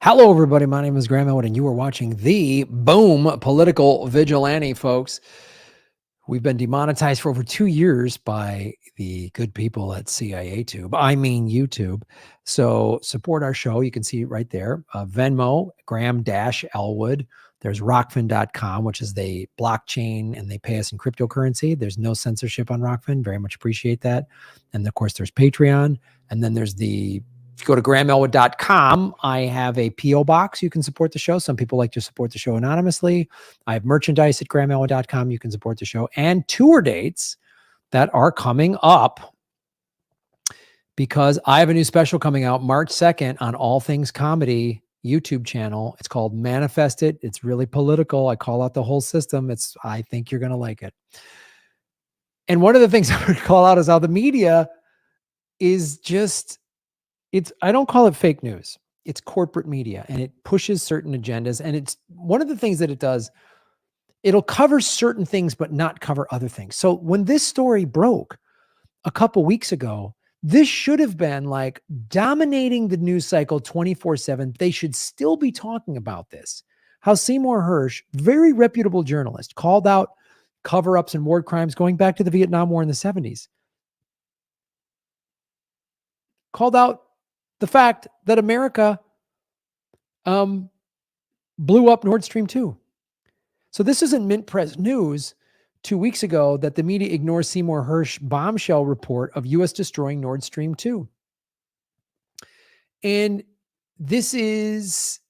Hello, everybody. My name is Graham Elwood, and you are watching the Boom Political Vigilante, folks. We've been demonetized for over 2 years by the good people at YouTube. So support our show. You can see it right there. Venmo, Graham-Elwood. There's Rockfin.com, which is the blockchain, and they pay us in cryptocurrency. There's no censorship on Rockfin. Very much appreciate that. And of course, there's Patreon. And then there's if you go to GrahamElwood.com, I have a P.O. box. You can support the show. Some people like to support the show anonymously. I have merchandise at GrahamElwood.com. You can support the show, and tour dates that are coming up, because I have a new special coming out March 2nd on All Things Comedy YouTube channel. It's called Manifest It. It's really political. I call out the whole system. I think you're going to like it. And one of the things I would call out is how the media is just, I don't call it fake news. It's corporate media, and it pushes certain agendas. And it's one of the things that it does. It'll cover certain things, but not cover other things. So when this story broke a couple weeks ago, this should have been like dominating the news cycle 24/7. They should still be talking about this. How Seymour Hersh, very reputable journalist, called out cover-ups and war crimes going back to the Vietnam War in the 70s. Called out the fact that America blew up Nord Stream 2. So this isn't MintPress news 2 weeks ago that the media ignores Seymour Hersh bombshell report of U.S. destroying Nord Stream 2. And this is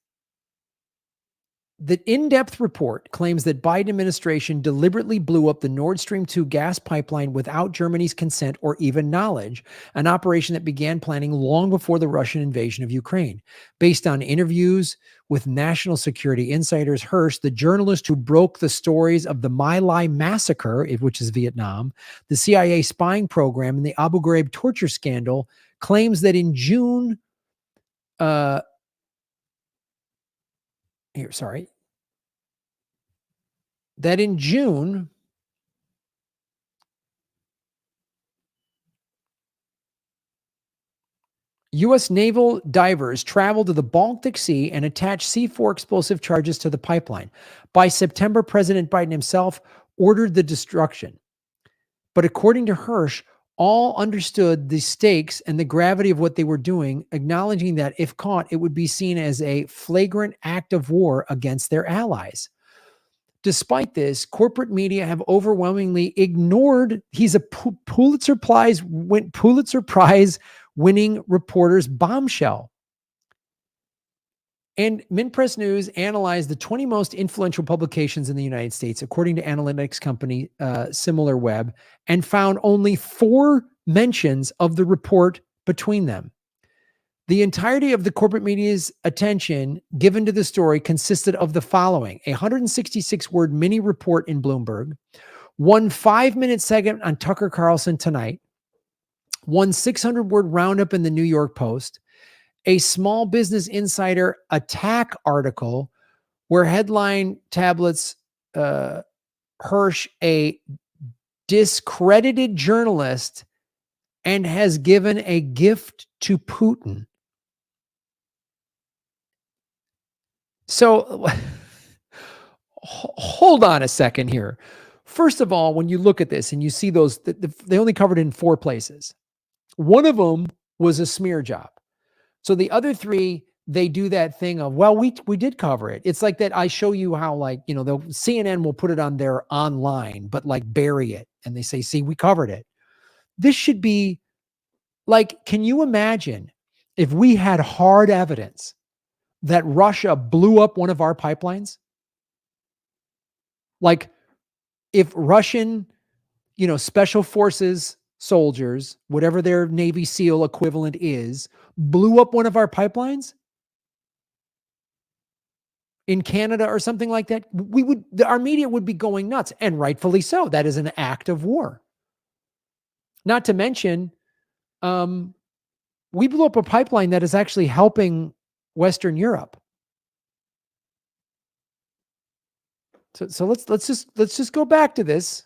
the in-depth report claims that Biden administration deliberately blew up the Nord Stream 2 gas pipeline without Germany's consent or even knowledge, an operation that began planning long before the Russian invasion of Ukraine. Based on interviews with national security insiders, Hersh, the journalist who broke the stories of the My Lai massacre, which is Vietnam, the CIA spying program, and the Abu Ghraib torture scandal, claims that in June, that in June, U.S. naval divers traveled to the Baltic Sea and attached C4 explosive charges to the pipeline. By September, President Biden himself ordered the destruction. But according to Hersh, all understood the stakes and the gravity of what they were doing, acknowledging that if caught, it would be seen as a flagrant act of war against their allies. Despite this, corporate media have overwhelmingly ignored. He's a Pulitzer Prize winning reporter's bombshell. And MintPress News analyzed the 20 most influential publications in the United States, according to analytics company SimilarWeb, and found only 4 mentions of the report between them. The entirety of the corporate media's attention given to the story consisted of the following: a 166-word mini report in Bloomberg, one 5-minute segment on Tucker Carlson Tonight, one 600-word roundup in the New York Post, a Small Business Insider attack article where headline tablets Hersh a discredited journalist and has given a gift to Putin. So hold on a second here. First of all, when you look at this and you see those, they only covered it in 4 places. One of them was a smear job. So the other 3, they do that thing of, well, we did cover it. It's like that. I show you how, like, the CNN will put it on their online, but like bury it. And they say, see, we covered it. This should be like, can you imagine if we had hard evidence that Russia blew up one of our pipelines? Like if Russian, special forces soldiers, whatever their Navy SEAL equivalent is, blew up one of our pipelines in Canada or something like that, our media would be going nuts, and rightfully so. That is an act of war. Not to mention, we blew up a pipeline that is actually helping Western Europe. So let's just go back to this.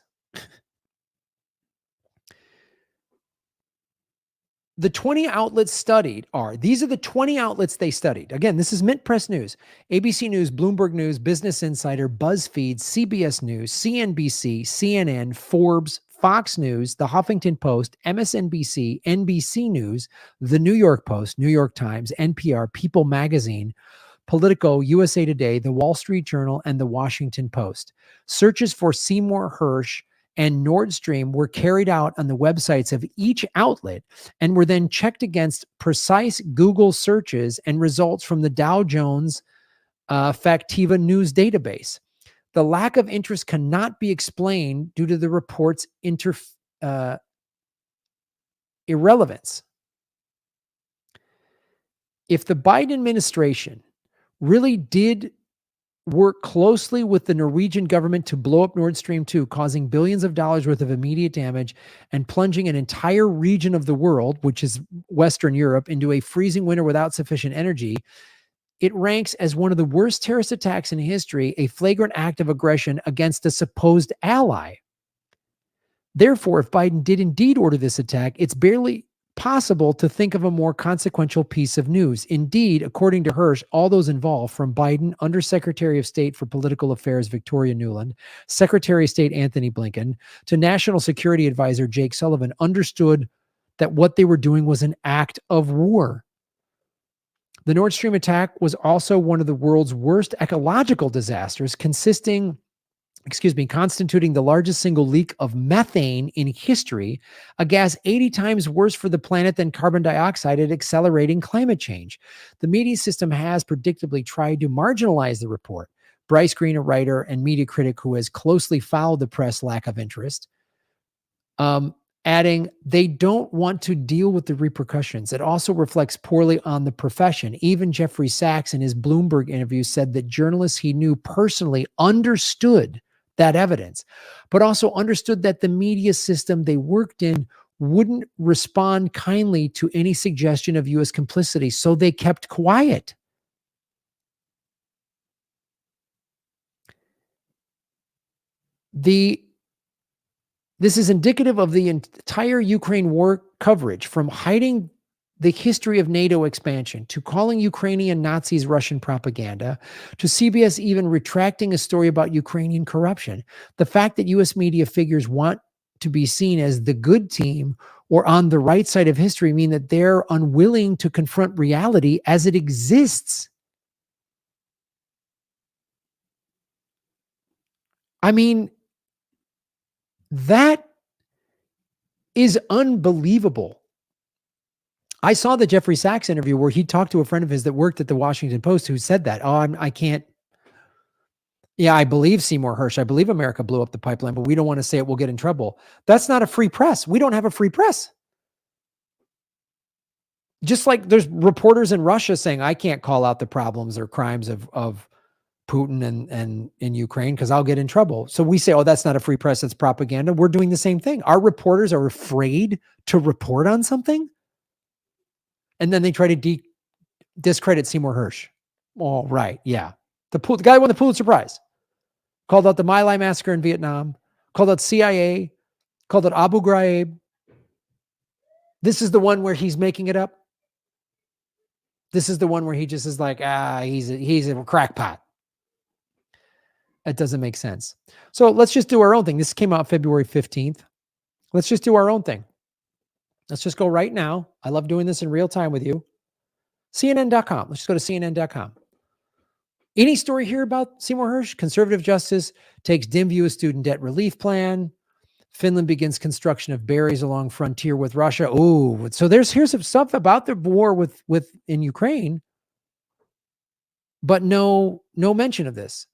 The 20 outlets studied are, these are the 20 outlets they studied. Again, this is MintPress News, ABC News, Bloomberg News, Business Insider, BuzzFeed, CBS News, CNBC, CNN, Forbes, Fox News, The Huffington Post, MSNBC, NBC News, The New York Post, New York Times, NPR, People Magazine, Politico, USA Today, The Wall Street Journal, and The Washington Post. Searches for Seymour Hersh and Nord Stream were carried out on the websites of each outlet and were then checked against precise Google searches and results from the Dow Jones Factiva News database. The lack of interest cannot be explained due to the report's irrelevance. If the Biden administration really did work closely with the Norwegian government to blow up Nord Stream 2, causing billions of dollars worth of immediate damage and plunging an entire region of the world, which is Western Europe, into a freezing winter without sufficient energy, it ranks as one of the worst terrorist attacks in history, a flagrant act of aggression against a supposed ally. Therefore, if Biden did indeed order this attack, it's barely possible to think of a more consequential piece of news. Indeed, according to Hersh, all those involved, from Biden, Undersecretary of State for Political Affairs Victoria Nuland, Secretary of State Anthony Blinken, to National Security Advisor Jake Sullivan, understood that what they were doing was an act of war. The Nord Stream attack was also one of the world's worst ecological disasters, constituting the largest single leak of methane in history, a gas 80 times worse for the planet than carbon dioxide at accelerating climate change. The media system has predictably tried to marginalize the report. Bryce Green, a writer and media critic who has closely followed the press' lack of interest, adding, they don't want to deal with the repercussions. It also reflects poorly on the profession. Even Jeffrey Sachs in his Bloomberg interview said that journalists he knew personally understood that evidence, but also understood that the media system they worked in wouldn't respond kindly to any suggestion of U.S. complicity, so they kept quiet. This is indicative of the entire Ukraine war coverage, from hiding the history of NATO expansion to calling Ukrainian Nazis Russian propaganda, to CBS even retracting a story about Ukrainian corruption. The fact that U.S. media figures want to be seen as the good team or on the right side of history mean that they're unwilling to confront reality as it exists. I mean, that is unbelievable. I saw the Jeffrey Sachs interview where he talked to a friend of his that worked at the Washington Post who said that. I can't. Yeah, I believe Seymour Hersh. I believe America blew up the pipeline, but we don't want to say it. We'll get in trouble. That's not a free press. We don't have a free press. Just like there's reporters in Russia saying, I can't call out the problems or crimes of Putin and in Ukraine because I'll get in trouble. So we say, oh, that's not a free press. It's propaganda. We're doing the same thing. Our reporters are afraid to report on something. And then they try to discredit Seymour Hersh. Oh, right. Yeah. The guy who won the Pulitzer Prize. Called out the My Lai massacre in Vietnam. Called out CIA. Called out Abu Ghraib. This is the one where he's making it up. This is the one where he just is like, he's a crackpot. That doesn't make sense. So let's just do our own thing. This came out February 15th. Let's just do our own thing. Let's just go right now. I love doing this in real time with you. CNN.com. Let's just go to CNN.com. Any story here about Seymour Hersh? Conservative justice takes dim view of student debt relief plan. Finland begins construction of barriers along frontier with Russia. Oh, so here's some stuff about the war with in Ukraine, but no mention of this.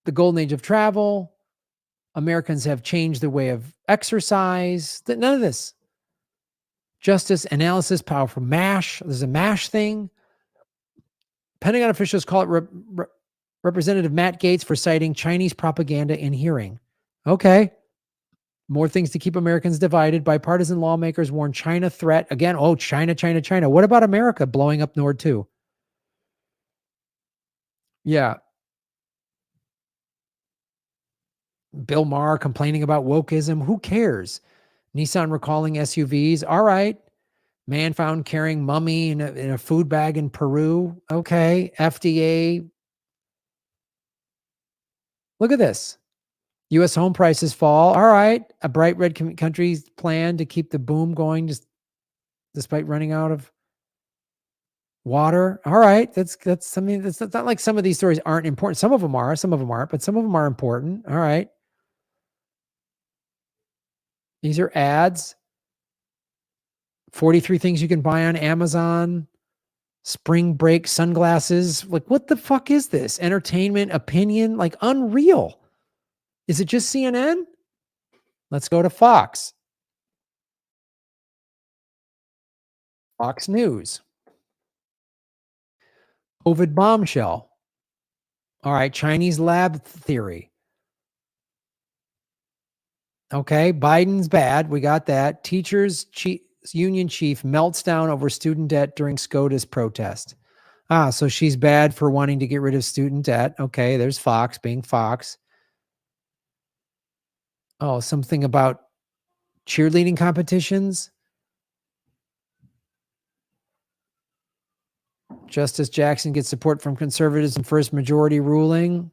The golden age of travel. Americans have changed their way of exercise. None of this. Justice analysis, powerful MASH. There's a MASH thing. Pentagon officials call it Representative Matt Gaetz for citing Chinese propaganda in hearing. Okay. More things to keep Americans divided. Bipartisan lawmakers warn China threat. Again, China. What about America blowing up Nord 2? Yeah. Bill Maher complaining about wokeism. Who cares? Nissan recalling SUVs. All right. Man found carrying mummy in a food bag in Peru. Okay. FDA. Look at this. U.S. home prices fall. All right. A bright red country's plan to keep the boom going just despite running out of water. All right. That's something that's not like some of these stories aren't important. Some of them are, some of them aren't, but some of them are important. All right. These are ads. 43 things you can buy on Amazon. Spring break sunglasses. Like, what the fuck is this? Entertainment, opinion, like unreal. Is it just CNN? Let's go to Fox. Fox News. COVID bombshell. All right. Chinese lab theory. Okay. Biden's bad. We got that. Teachers union chief melts down over student debt during SCOTUS protest. So she's bad for wanting to get rid of student debt. Okay. There's Fox being Fox. Oh, something about cheerleading competitions. Justice Jackson gets support from conservatives in first majority ruling.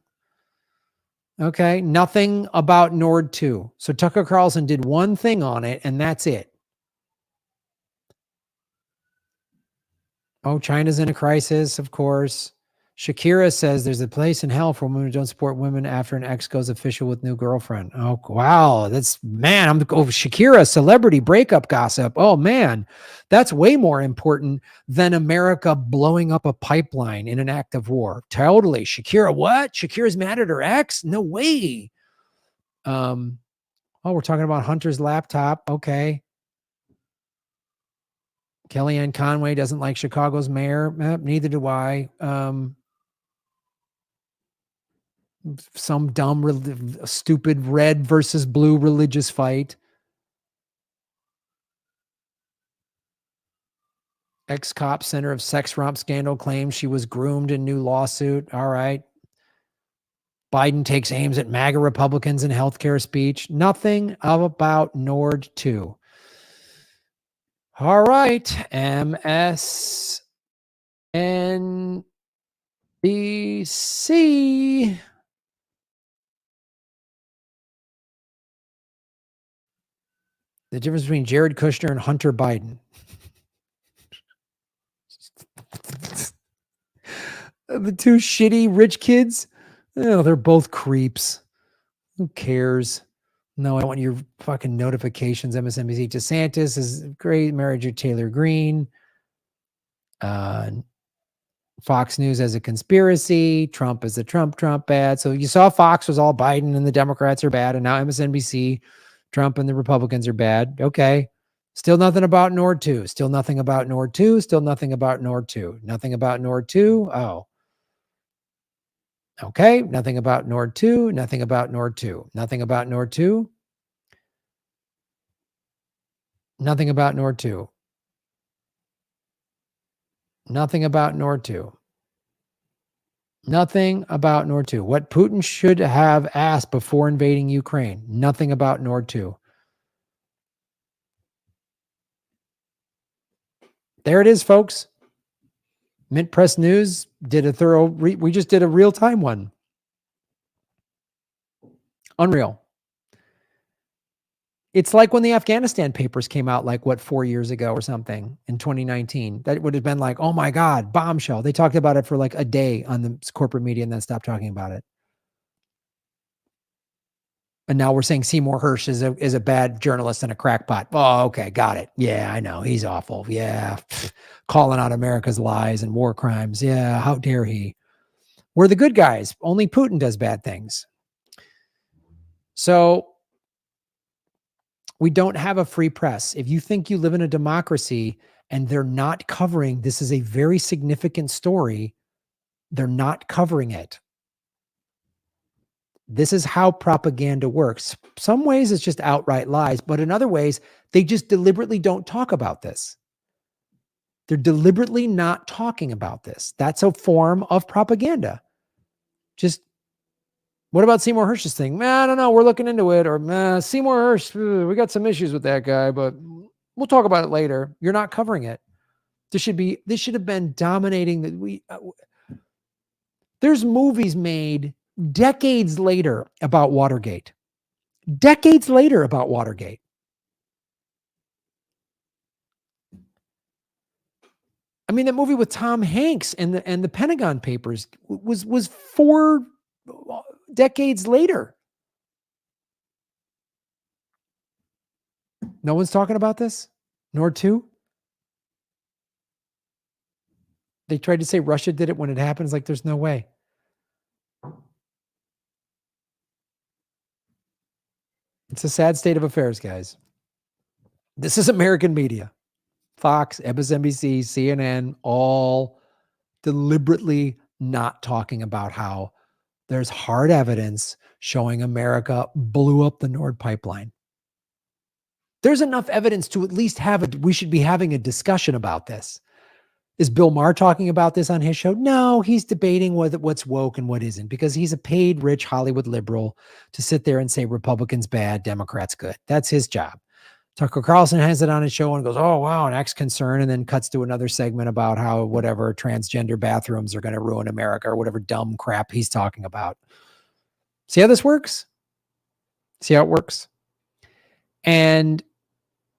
Okay. Nothing about Nord 2. So Tucker Carlson did one thing on it, and that's it. Oh, China's in a crisis, of course. Shakira says there's a place in hell for women who don't support women after an ex goes official with new girlfriend. Oh, wow. That's, man, Shakira, celebrity breakup gossip. Oh, man, that's way more important than America blowing up a pipeline in an act of war. Totally. Shakira, what? Shakira's mad at her ex? No way. Oh, we're talking about Hunter's laptop. Okay. Kellyanne Conway doesn't like Chicago's mayor. Neither do I. Some dumb, stupid red versus blue religious fight. Ex-cop center of sex romp scandal claims she was groomed in new lawsuit. All right. Biden takes aims at MAGA Republicans in healthcare speech. Nothing about Nord 2. All right. MSNBC. The difference between Jared Kushner and Hunter Biden. The two shitty rich kids. Oh, they're both creeps. Who cares? No, I don't want your fucking notifications. MSNBC. DeSantis is great. Married to Taylor Greene. Fox News as a conspiracy. Trump is the Trump bad. So you saw Fox was all Biden and the Democrats are bad. And now MSNBC, Trump and the Republicans are bad. Okay. Still nothing about Nord 2. Still nothing about Nord 2. Still nothing about Nord 2. Nothing about Nord 2. Oh. Okay. Nothing about Nord 2. Nothing about Nord 2. Nothing about Nord 2. Nothing about Nord 2. Nothing about Nord 2. Nothing about Nord 2. What Putin should have asked before invading Ukraine. Nothing about Nord 2. There it is, folks. MintPress News did a thorough, we just did a real-time one. Unreal. It's like when the Afghanistan papers came out, like, 4 years ago or something in 2019. That would have been like, oh my God, bombshell. They talked about it for like a day on the corporate media and then stopped talking about it. And now we're saying Seymour Hersh is a bad journalist and a crackpot. Oh, okay, got it. Yeah, I know. He's awful. Yeah. Calling out America's lies and war crimes. Yeah, how dare he? We're the good guys. Only Putin does bad things. So we don't have a free press. If you think you live in a democracy and they're not covering, this is a very significant story, they're not covering it. This is how propaganda works. Some ways it's just outright lies, but in other ways, they just deliberately don't talk about this. They're deliberately not talking about this. That's a form of propaganda. Just What about Seymour Hersh's thing? I don't know. We're looking into it. Or Seymour Hersh, we got some issues with that guy, but we'll talk about it later. You're not covering it. This should have been dominating there's movies made decades later about Watergate. Decades later about Watergate. I mean, that movie with Tom Hanks and the Pentagon Papers was 4 decades later. No one's talking about this? Nord 2? They tried to say Russia did it when it happened. It's like, there's no way. It's a sad state of affairs, guys. This is American media. Fox, MSNBC, CNN, all deliberately not talking about how there's hard evidence showing America blew up the Nord pipeline. There's enough evidence to at least we should be having a discussion about this. Is Bill Maher talking about this on his show? No, he's debating what's woke and what isn't, because he's a paid, rich Hollywood liberal to sit there and say Republicans bad, Democrats good. That's his job. Tucker Carlson has it on his show and goes, oh, wow, an ex-concern, and then cuts to another segment about how whatever transgender bathrooms are going to ruin America or whatever dumb crap he's talking about. See how this works? See how it works? And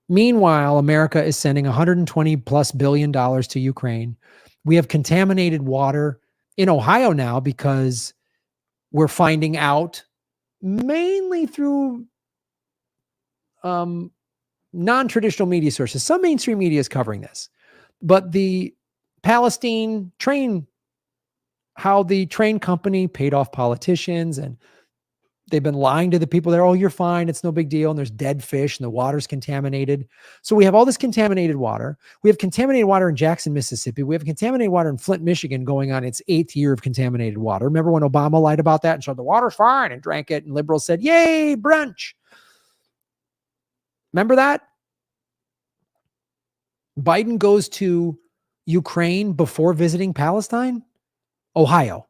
meanwhile, America is sending $120+ billion to Ukraine. We have contaminated water in Ohio now because we're finding out mainly through non-traditional media sources. Some mainstream media is covering this, but the Palestine train, how the train company paid off politicians and they've been lying to the people there. Oh, you're fine. It's no big deal. And there's dead fish and the water's contaminated. So we have all this contaminated water. We have contaminated water in Jackson, Mississippi. We have contaminated water in Flint, Michigan, going on its 8th year of contaminated water. Remember when Obama lied about that and said the water's fine and drank it, and liberals said, yay, brunch. Remember that? Biden goes to Ukraine before visiting Palestine? Ohio.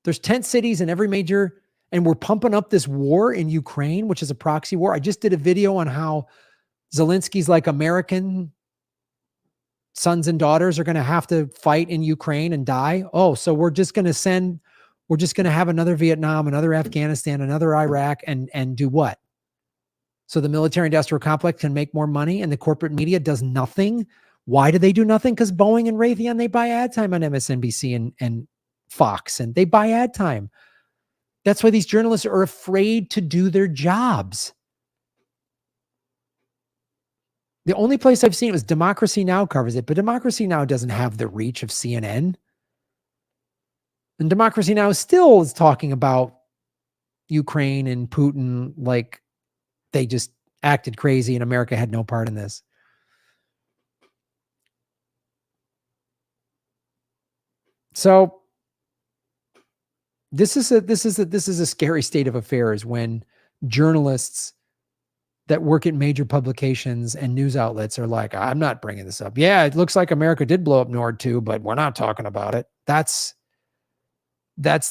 There's tent cities in every major, and we're pumping up this war in Ukraine, which is a proxy war. I just did a video on how Zelensky's like American sons and daughters are going to have to fight in Ukraine and die. Oh, so we're just going to have another Vietnam, another Afghanistan, another Iraq, and do what? So the military industrial complex can make more money and the corporate media does nothing. Why do they do nothing? Because Boeing and Raytheon, they buy ad time on MSNBC and Fox, and they buy ad time. That's why these journalists are afraid to do their jobs. The only place I've seen it was Democracy Now! Covers it, but Democracy Now! Doesn't have the reach of CNN. And Democracy Now! Still is talking about Ukraine and Putin like they just acted crazy and America had no part in this. So this is a scary state of affairs when journalists that work at major publications and news outlets are like, I'm not bringing this up. Yeah, it looks like America did blow up Nord 2, but we're not talking about it. That's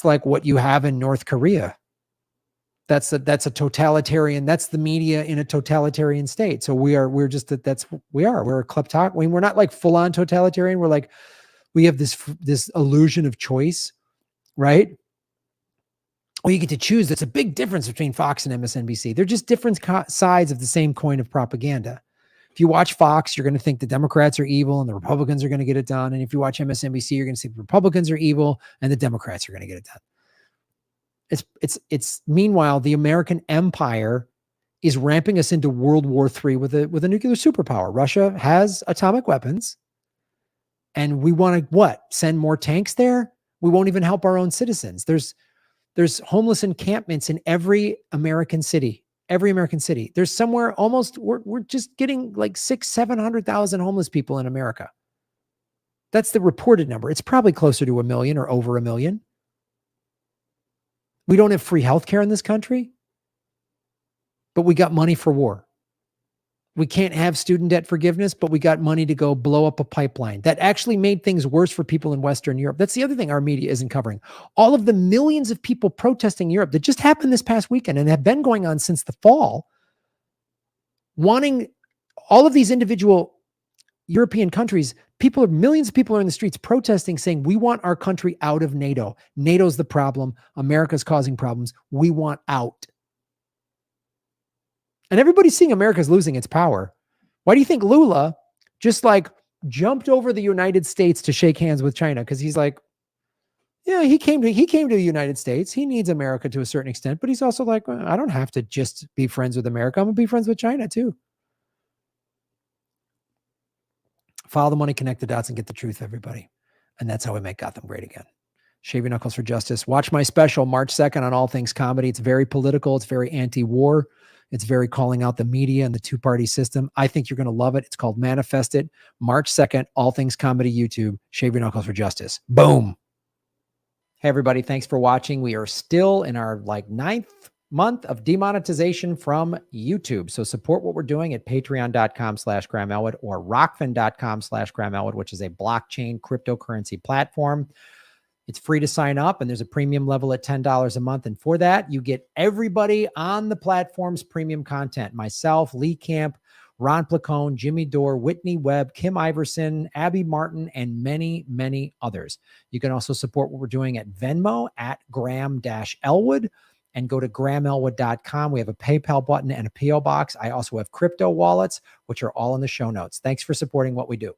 like what you have in North Korea. That's a totalitarian. That's the media in a totalitarian state. So we're a kleptocracy. I mean, we're not like full on totalitarian. We're like, we have this illusion of choice, right? Well, you get to choose. That's a big difference between Fox and MSNBC. They're just different sides of the same coin of propaganda. If you watch Fox, you're going to think the Democrats are evil and the Republicans are going to get it done. And if you watch MSNBC, you're going to think the Republicans are evil and the Democrats are going to get it done. It's meanwhile, the American empire is ramping us into World War III with a nuclear superpower. Russia has atomic weapons. And we want to what? Send more tanks there? We won't even help our own citizens. There's homeless encampments in every American city. Every American city. There's somewhere almost, we're just getting like 600,000-700,000 homeless people in America. That's the reported number. It's probably closer to 1 million or over 1 million. We don't have free healthcare in this country, but we got money for war. we can't have student debt forgiveness, but we got money to go blow up a pipeline. That actually made things worse for people in Western Europe. That's the other thing our media isn't covering. All of the millions of people protesting in Europe that just happened this past weekend and have been going on since the fall, wanting all of these individual European countries, millions of people are in the streets protesting, saying, we want our country out of NATO. NATO's the problem. America's causing problems. We want out. And everybody's seeing America's losing its power. Why do you think Lula just like jumped over the United States to shake hands with China? Because he's like, yeah, he came to the United States. He needs America to a certain extent, but he's also like, well, I don't have to just be friends with America. I'm gonna be friends with China too. Follow the money, connect the dots, and get the truth, everybody. And that's how we make Gotham great again. Shave your knuckles for justice. Watch my special March 2nd on all things comedy. It's very political. It's very anti-war. It's very calling out the media and the two-party system. I think you're going to love it. It's called Manifest It. March 2nd, all things comedy, YouTube. Shave your knuckles for justice. Boom. Hey, everybody. Thanks for watching. We are still in our 9th month of demonetization from YouTube. So support what we're doing at patreon.com/Graham Elwood or rockfin.com/Graham Elwood, which is a blockchain cryptocurrency platform. It's free to sign up, and there's a premium level at $10 a month. And for that, you get everybody on the platform's premium content. Myself, Lee Camp, Ron Placone, Jimmy Dore, Whitney Webb, Kim Iverson, Abby Martin, and many, many others. You can also support what we're doing at Venmo at Graham-Elwood and go to GrahamElwood.com. We have a PayPal button and a PO box. I also have crypto wallets, which are all in the show notes. Thanks for supporting what we do.